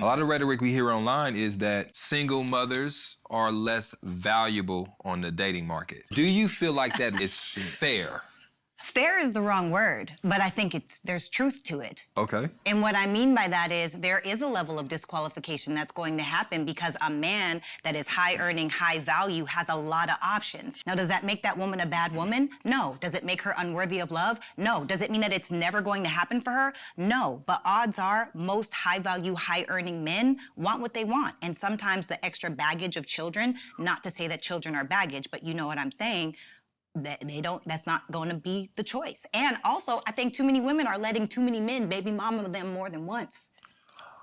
A lot of rhetoric we hear online is that single mothers are less valuable on the dating market. Do you feel like that is fair? Fair is the wrong word, but I think there's truth to it. Okay. And what I mean by that is there is a level of disqualification that's going to happen because a man that is high earning, high value has a lot of options. Now, does that make that woman a bad woman? No. Does it make her unworthy of love? No. Does it mean that it's never going to happen for her? No. But odds are most high value, high earning men want what they want. And sometimes the extra baggage of children, not to say that children are baggage, but you know what I'm saying, that that's not going to be the choice. And also, I think too many women are letting too many men baby mama them more than once.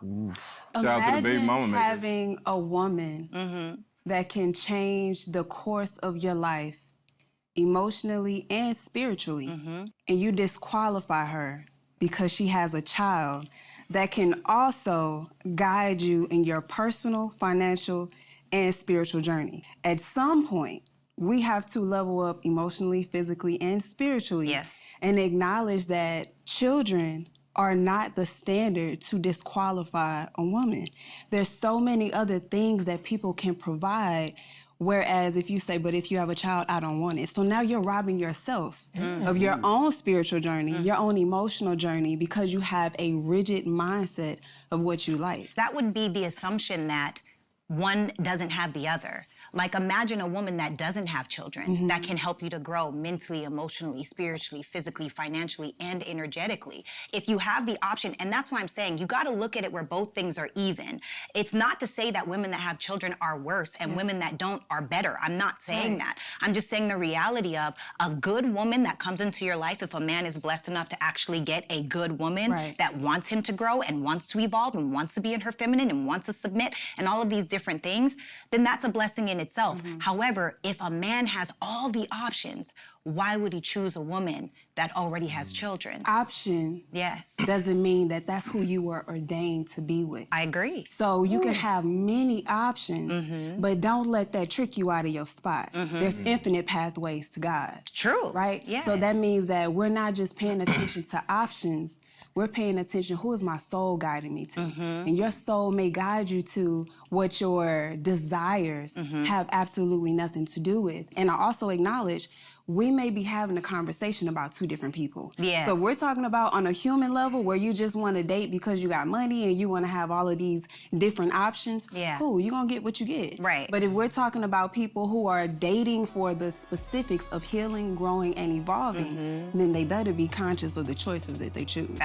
Shout out to the baby mama makers. Having a woman that can change the course of your life emotionally and spiritually, and you disqualify her because she has a child that can also guide you in your personal, financial, and spiritual journey. At some point, we have to level up emotionally, physically, and spiritually. Yes. And acknowledge that children are not the standard to disqualify a woman. There's so many other things that people can provide, whereas if you say, but if you have a child, I don't want it. So now you're robbing yourself of your own spiritual journey, your own emotional journey, because you have a rigid mindset of what you like. That would be the assumption that one doesn't have the other. Like, imagine a woman that doesn't have children that can help you to grow mentally, emotionally, spiritually, physically, financially, and energetically. If you have the option, and that's why I'm saying you gotta look at it where both things are even. It's not to say that women that have children are worse and women that don't are better. I'm not saying that. I'm just saying the reality of a good woman that comes into your life, if a man is blessed enough to actually get a good woman that wants him to grow and wants to evolve and wants to be in her feminine and wants to submit and all of these different things, then that's a blessing in itself. However, if a man has all the options, why would he choose a woman that already has children? Option doesn't mean that that's who you were ordained to be with. I agree. So you can have many options, but don't let that trick you out of your spot. There's infinite pathways to God. True. Right? Yes. So that means that we're not just paying attention to options, we're paying attention, who is my soul guiding me to? And your soul may guide you to what your desires have absolutely nothing to do with. And I also acknowledge we may be having a conversation about two different people. Yes. So we're talking about on a human level where you just want to date because you got money and you want to have all of these different options. Cool, you're going to get what you get. Right. But if we're talking about people who are dating for the specifics of healing, growing, and evolving, then they better be conscious of the choices that they choose.